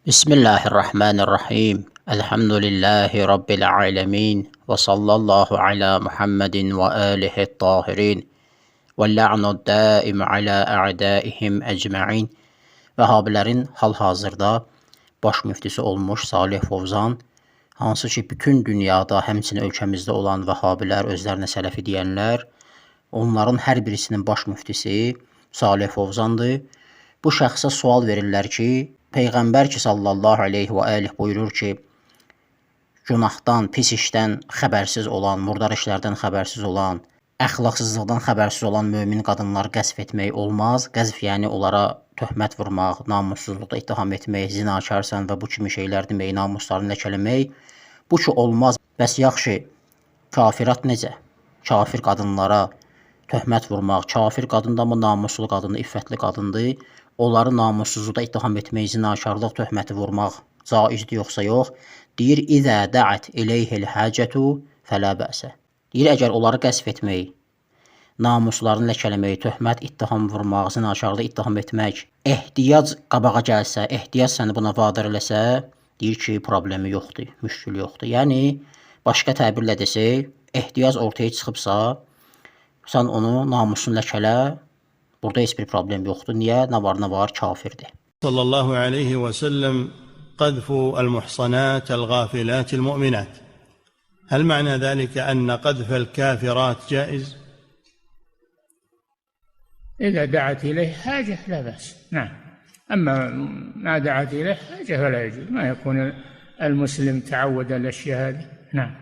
بسم الله الرحمن الرحيم الحمد لله رب العالمين وصلى الله على محمد وآله الطاهرين واللعن الدائم على أعدائهم ecmaîn. Vəhabilərin hal-hazırda baş müftisi olmuş Salih Fovzan, hansı ki bütün dünyada, həmçinin ölkəmizdə olan vəhabilər, özlərinə sələfi deyənlər, onların hər birisinin baş müftisi Salih Fovzandır. Bu şəxsə sual verirlər ki, Peyğəmbər ki sallallahu aleyhi və aleyh buyurur ki, günahdan, pis işdən xəbərsiz olan, murdar işlərdən xəbərsiz olan, əxlaqsızlıqdan xəbərsiz olan mömin qadınları qəzf etmək olmaz. Qəzf yəni onlara töhmət vurmaq, namussuzluqda ittiham etmək, zinakarsan və bu kimi şeylər demək, namuslarını ləkələmək. Bu ki olmaz. Bəs yaxşı, kafirat necə? Kafir qadınlara töhmət vurmaq, kafir qadın da mı namuslu qadındır, iffətli qadındır. Onları namussuzluqda ittiham etmək, zinakarlıq töhməti vurmaq caizdir yoxsa yox? Deyir, İzə dəət ileyhil həcətu fələ bəsə. Deyir, əgər onları qəsb etmək, namuslarını ləkələmək, töhmət, ittiham vurmaq, zinakarlıq ittiham etmək, ehtiyac qabağa gəlsə, ehtiyac səni buna vadar eləsə, deyir ki, problemi yoxdur, müşkül yoxdur. Yəni, başqa təbirlə desək, ehtiyac ortaya çıxıbsa, sən onu namusunu ləkələ, burada heç bir problem yoxdur. Niyə? Nə var, kafirdir. Sallallahu aleyhi ve sellem قذف المحصنات الغافلات المؤمنات هل معنى ذلك أن قذف الكافرات جائز؟ إذا دعت إليه حاجة لا بأس، نعم. أما ما دعت إليه حاجة فلا يجوز. ما يكون المسلم تعود الأشياء هذه، نعم.